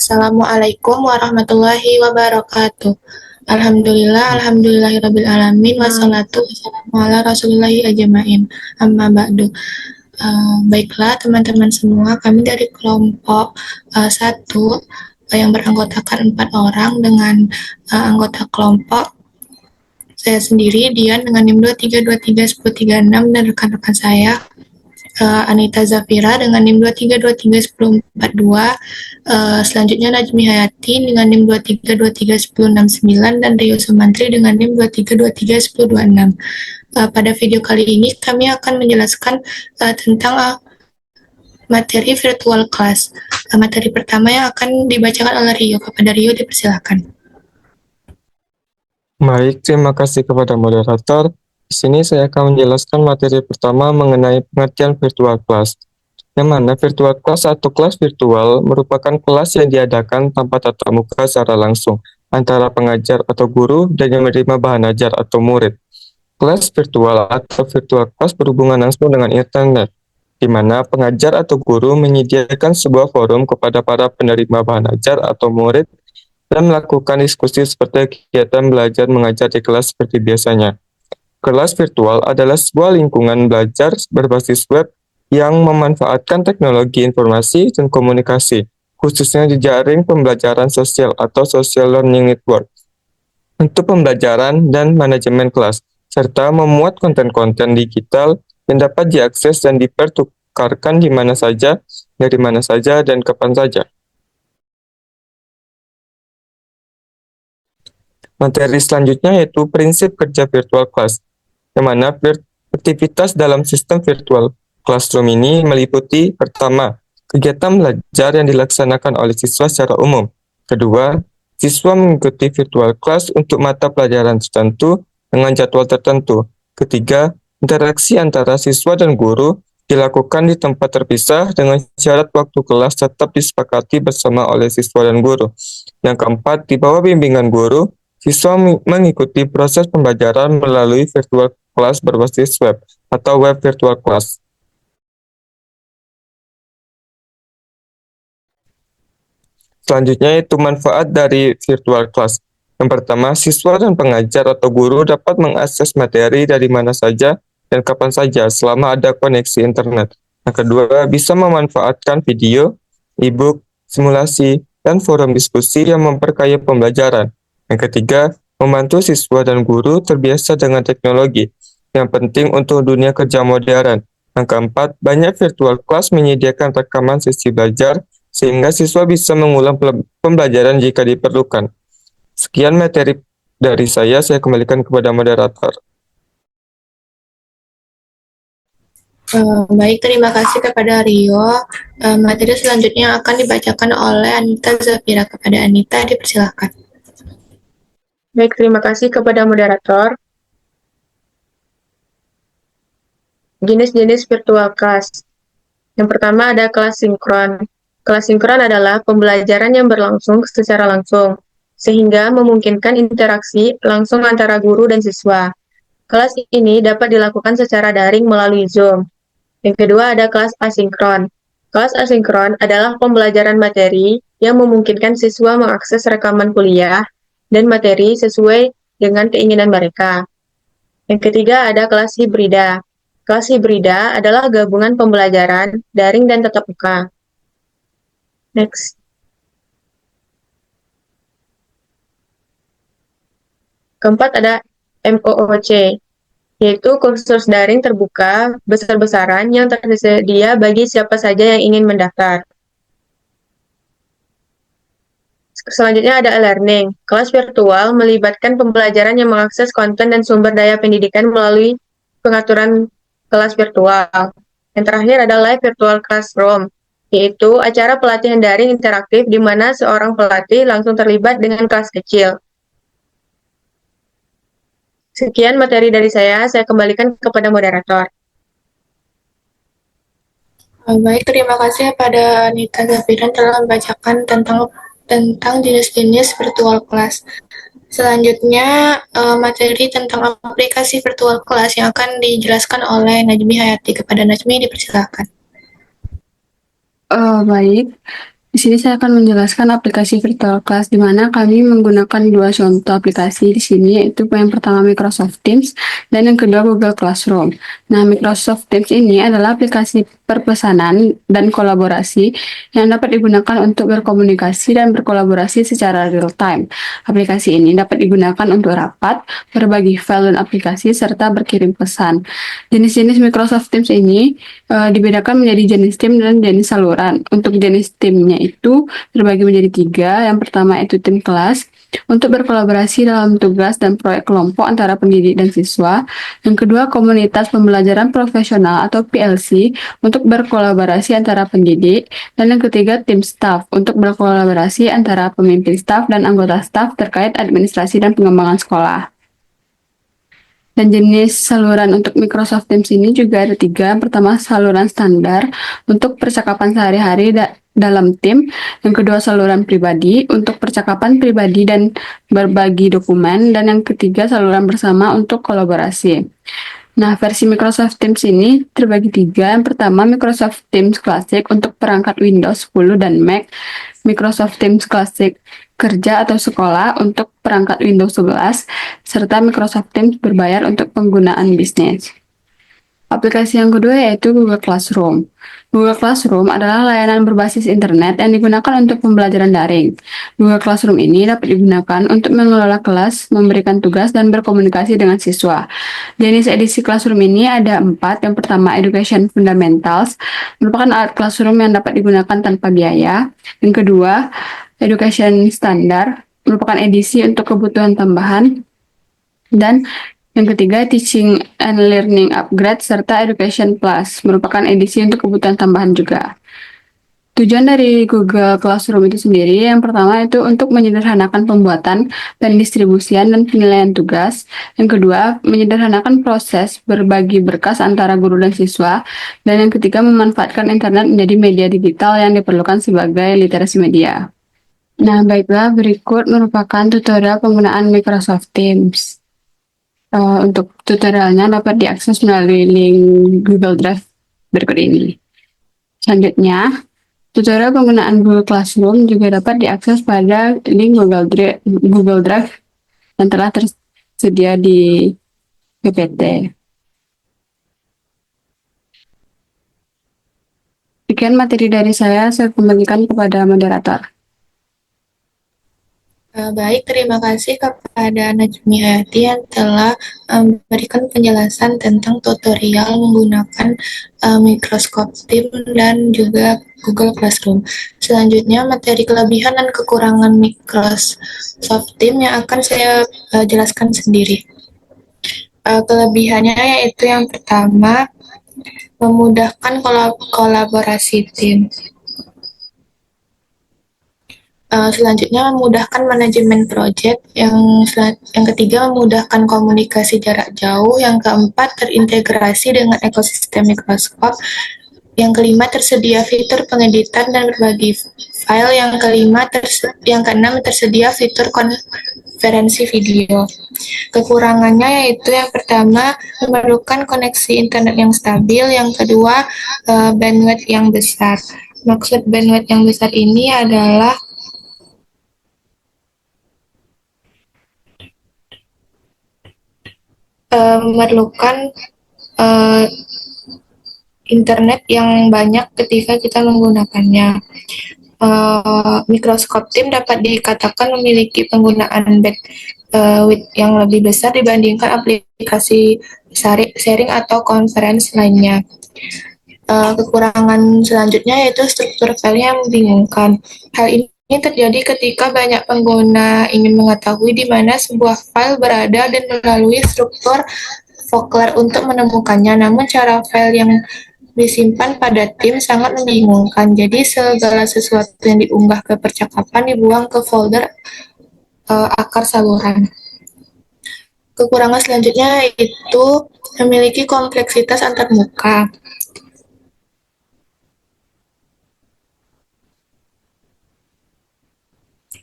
Assalamualaikum warahmatullahi wabarakatuh. Alhamdulillahirabbil alamin wassalatu wassalamu ala rasulillahi ajmain. Amma ba'du. Baiklah teman-teman semua, kami dari kelompok 1 yang beranggotakan 4 orang dengan anggota kelompok saya sendiri, Dian dengan NIM 23231036 dan rekan-rekan saya Anita Zafira dengan NIM 23231042, selanjutnya Najmi Hayati dengan NIM 23231069 dan Rio Sumantri dengan NIM 23231026. Pada video kali ini kami akan menjelaskan tentang materi virtual class. Materi pertama yang akan dibacakan oleh Rio. Kepada Rio dipersilakan. Baik, terima kasih kepada moderator. Di sini saya akan menjelaskan materi pertama mengenai pengertian virtual class. Yang mana virtual class atau kelas virtual merupakan kelas yang diadakan tanpa tatap muka secara langsung antara pengajar atau guru dan yang menerima bahan ajar atau murid. Kelas virtual atau virtual class berhubungan langsung dengan internet, di mana pengajar atau guru menyediakan sebuah forum kepada para penerima bahan ajar atau murid dan melakukan diskusi seperti kegiatan belajar mengajar di kelas seperti biasanya. Kelas virtual adalah sebuah lingkungan belajar berbasis web yang memanfaatkan teknologi informasi dan komunikasi, khususnya di jaring pembelajaran sosial atau social learning network, untuk pembelajaran dan manajemen kelas, serta memuat konten-konten digital yang dapat diakses dan dipertukarkan di mana saja, dari mana saja, dan kapan saja. Materi selanjutnya yaitu prinsip kerja virtual class, yang mana aktivitas dalam sistem virtual classroom ini meliputi: pertama, kegiatan belajar yang dilaksanakan oleh siswa secara umum. Kedua, siswa mengikuti virtual class untuk mata pelajaran tertentu dengan jadwal tertentu. Ketiga, interaksi antara siswa dan guru dilakukan di tempat terpisah dengan syarat waktu kelas tetap disepakati bersama oleh siswa dan guru. Yang keempat, di bawah bimbingan guru, siswa mengikuti proses pembelajaran melalui virtual class berbasis web atau web virtual class. Selanjutnya yaitu manfaat dari virtual class. Yang pertama, siswa dan pengajar atau guru dapat mengakses materi dari mana saja dan kapan saja selama ada koneksi internet. Yang kedua, bisa memanfaatkan video, e-book, simulasi, dan forum diskusi yang memperkaya pembelajaran. Yang ketiga, membantu siswa dan guru terbiasa dengan teknologi yang penting untuk dunia kerja modern. Yang keempat, banyak virtual class menyediakan rekaman sesi belajar sehingga siswa bisa mengulang pembelajaran jika diperlukan. Sekian materi dari saya kembalikan kepada moderator. Baik, terima kasih kepada Rio. Materi selanjutnya akan dibacakan oleh Anita Zafira. Kepada Anita dipersilakan. Baik, terima kasih kepada moderator. Jenis-jenis virtual class. Yang pertama ada kelas sinkron. Kelas sinkron adalah pembelajaran yang berlangsung secara langsung, sehingga memungkinkan interaksi langsung antara guru dan siswa. Kelas ini dapat dilakukan secara daring melalui Zoom. Yang kedua ada kelas asinkron. Kelas asinkron adalah pembelajaran materi yang memungkinkan siswa mengakses rekaman kuliah dan materi sesuai dengan keinginan mereka. Yang ketiga ada kelas hibrida. Kelas hibrida adalah gabungan pembelajaran daring dan tatap muka. Next. Keempat ada MOOC, yaitu kursus daring terbuka besar-besaran yang tersedia bagi siapa saja yang ingin mendaftar. Selanjutnya ada e-learning. Kelas virtual melibatkan pembelajaran yang mengakses konten dan sumber daya pendidikan melalui pengaturan kelas virtual. Yang terakhir ada live virtual classroom, yaitu acara pelatihan daring interaktif di mana seorang pelatih langsung terlibat dengan kelas kecil. Sekian materi dari saya kembalikan kepada moderator. Baik, terima kasih kepada Anita Zafira telah membacakan tentang jenis-jenis virtual class. Selanjutnya, materi tentang aplikasi virtual class yang akan dijelaskan oleh Najmi Hayati. Kepada Najmi dipersilakan. Baik, Di sini saya akan menjelaskan aplikasi virtual class, di mana kami menggunakan dua contoh aplikasi di sini, yaitu yang pertama Microsoft Teams dan yang kedua Google Classroom. Nah, Microsoft Teams ini adalah aplikasi perpesanan dan kolaborasi yang dapat digunakan untuk berkomunikasi dan berkolaborasi secara real time. Aplikasi ini dapat digunakan untuk rapat, berbagi file dan aplikasi, serta berkirim pesan. Jenis-jenis Microsoft Teams ini dibedakan menjadi jenis tim dan jenis saluran. Untuk jenis timnya itu terbagi menjadi tiga. Yang pertama itu tim kelas untuk berkolaborasi dalam tugas dan proyek kelompok antara pendidik dan siswa. Yang kedua, komunitas pembelajaran profesional atau PLC untuk berkolaborasi antara pendidik. Dan yang ketiga, tim staff untuk berkolaborasi antara pemimpin staff dan anggota staff terkait administrasi dan pengembangan sekolah. Dan jenis saluran untuk Microsoft Teams ini juga ada tiga. Yang pertama, saluran standar untuk percakapan sehari-hari dalam tim. Yang kedua, saluran pribadi untuk percakapan pribadi dan berbagi dokumen. Dan yang ketiga, saluran bersama untuk kolaborasi. Nah, versi Microsoft Teams ini terbagi tiga. Yang pertama, Microsoft Teams Classic untuk perangkat Windows 10 dan Mac. Microsoft Teams Classic kerja atau sekolah untuk perangkat Windows 11, serta Microsoft Teams berbayar untuk penggunaan bisnis. Aplikasi yang kedua yaitu Google Classroom. Google Classroom adalah layanan berbasis internet yang digunakan untuk pembelajaran daring. Google Classroom ini dapat digunakan untuk mengelola kelas, memberikan tugas, dan berkomunikasi dengan siswa. Jenis edisi Classroom ini ada 4. Yang pertama, Education Fundamentals, merupakan alat classroom yang dapat digunakan tanpa biaya. Yang kedua, Education Standard, merupakan edisi untuk kebutuhan tambahan. Dan yang ketiga, Teaching and Learning Upgrade, serta Education Plus, merupakan edisi untuk kebutuhan tambahan juga. Tujuan dari Google Classroom itu sendiri, yang pertama itu untuk menyederhanakan pembuatan, pendistribusian, dan penilaian tugas. Yang kedua, menyederhanakan proses berbagi berkas antara guru dan siswa. Dan yang ketiga, memanfaatkan internet menjadi media digital yang diperlukan sebagai literasi media. Nah, baiklah, berikut merupakan tutorial penggunaan Microsoft Teams. Untuk tutorialnya dapat diakses melalui link Google Drive berikut ini. Selanjutnya, tutorial penggunaan Google Classroom juga dapat diakses pada link Google Drive yang telah tersedia di PPT. Sekian materi dari saya kembalikan kepada moderator. Baik, terima kasih kepada Najmi Hayati yang telah memberikan penjelasan tentang tutorial menggunakan Microsoft Teams dan juga Google Classroom. Selanjutnya, materi kelebihan dan kekurangan Microsoft Teams yang akan saya jelaskan sendiri. Kelebihannya yaitu yang pertama, memudahkan kolaborasi tim. Selanjutnya, memudahkan manajemen proyek. Yang ketiga, memudahkan komunikasi jarak jauh. Yang keempat, terintegrasi dengan ekosistem Microsoft. Yang kelima, tersedia fitur pengeditan dan berbagi file. Yang keenam, tersedia fitur konferensi video. Kekurangannya yaitu yang pertama, memerlukan koneksi internet yang stabil. Yang kedua, bandwidth yang besar. Maksud bandwidth yang besar ini adalah memerlukan internet yang banyak ketika kita menggunakannya. Microsoft Teams dapat dikatakan memiliki penggunaan bandwidth yang lebih besar dibandingkan aplikasi sharing atau conference lainnya. Kekurangan selanjutnya yaitu struktur file yang membingungkan. Hal ini terjadi ketika banyak pengguna ingin mengetahui di mana sebuah file berada dan melalui struktur Vogler untuk menemukannya. Namun cara file yang disimpan pada tim sangat membingungkan. Jadi segala sesuatu yang diunggah ke percakapan dibuang ke folder akar saluran. Kekurangan selanjutnya yaitu memiliki kompleksitas antarmuka.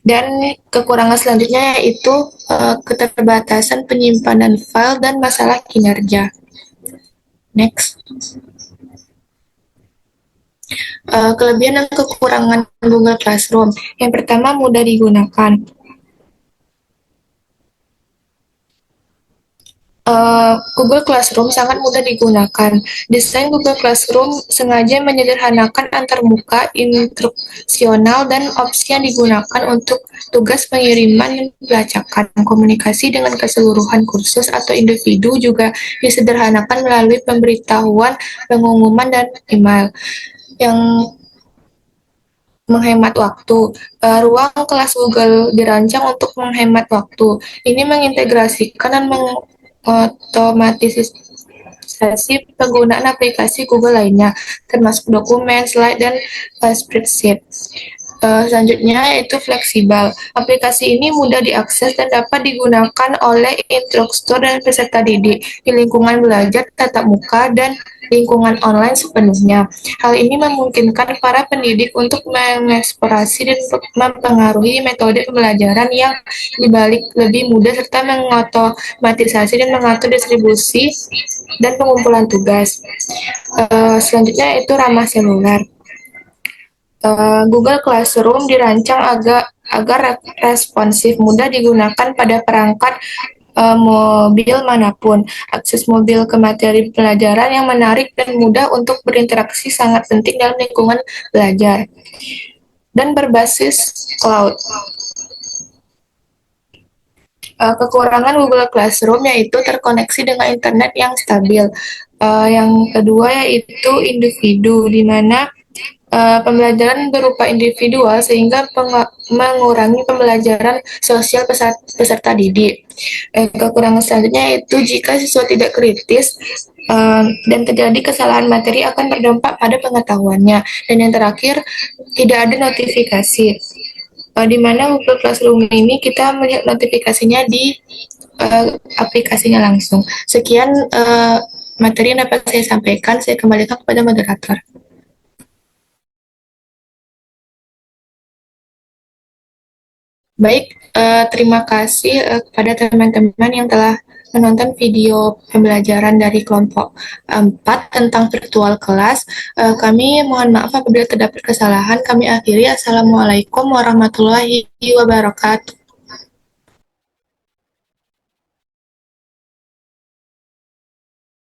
Dan kekurangan selanjutnya yaitu keterbatasan penyimpanan file dan masalah kinerja. Next. Kelebihan dan kekurangan Google Classroom. Yang pertama, mudah digunakan. Google Classroom sangat mudah digunakan. Desain Google Classroom sengaja menyederhanakan antarmuka, instruksional, dan opsi yang digunakan untuk tugas pengiriman dan pelacakan. Komunikasi dengan keseluruhan kursus atau individu juga disederhanakan melalui pemberitahuan, pengumuman, dan email yang menghemat waktu. Ruang kelas Google dirancang untuk menghemat waktu. Ini mengintegrasikan dan otomatisasi penggunaan aplikasi Google lainnya, termasuk dokumen, slide, dan spreadsheet. Selanjutnya yaitu fleksibel. Aplikasi ini mudah diakses dan dapat digunakan oleh instruktur dan peserta didik di lingkungan belajar tatap muka dan lingkungan online sepenuhnya. Hal ini memungkinkan para pendidik untuk mengeksplorasi dan mempengaruhi metode pembelajaran yang dibalik lebih mudah serta mengotomatisasi dan mengatur distribusi dan pengumpulan tugas. Selanjutnya itu ramah seluler. Google Classroom dirancang agar responsif, mudah digunakan pada perangkat mobil manapun. Akses mobil ke materi pelajaran yang menarik dan mudah untuk berinteraksi sangat penting dalam lingkungan belajar. Dan berbasis cloud. Kekurangan Google Classroom yaitu terkoneksi dengan internet yang stabil. Yang kedua yaitu individu, di mana pembelajaran berupa individual sehingga mengurangi pembelajaran sosial peserta didik. Kekurangan selanjutnya yaitu jika siswa tidak kritis dan terjadi kesalahan materi akan berdampak pada pengetahuannya. Dan yang terakhir, tidak ada notifikasi. Di mana Google Classroom ini kita melihat notifikasinya di aplikasinya langsung. Sekian materi yang dapat saya sampaikan. Saya kembalikan kepada moderator. Baik, terima kasih kepada teman-teman yang telah menonton video pembelajaran dari kelompok 4 tentang virtual kelas. Kami mohon maaf apabila terdapat kesalahan. Kami akhiri. Assalamualaikum warahmatullahi wabarakatuh.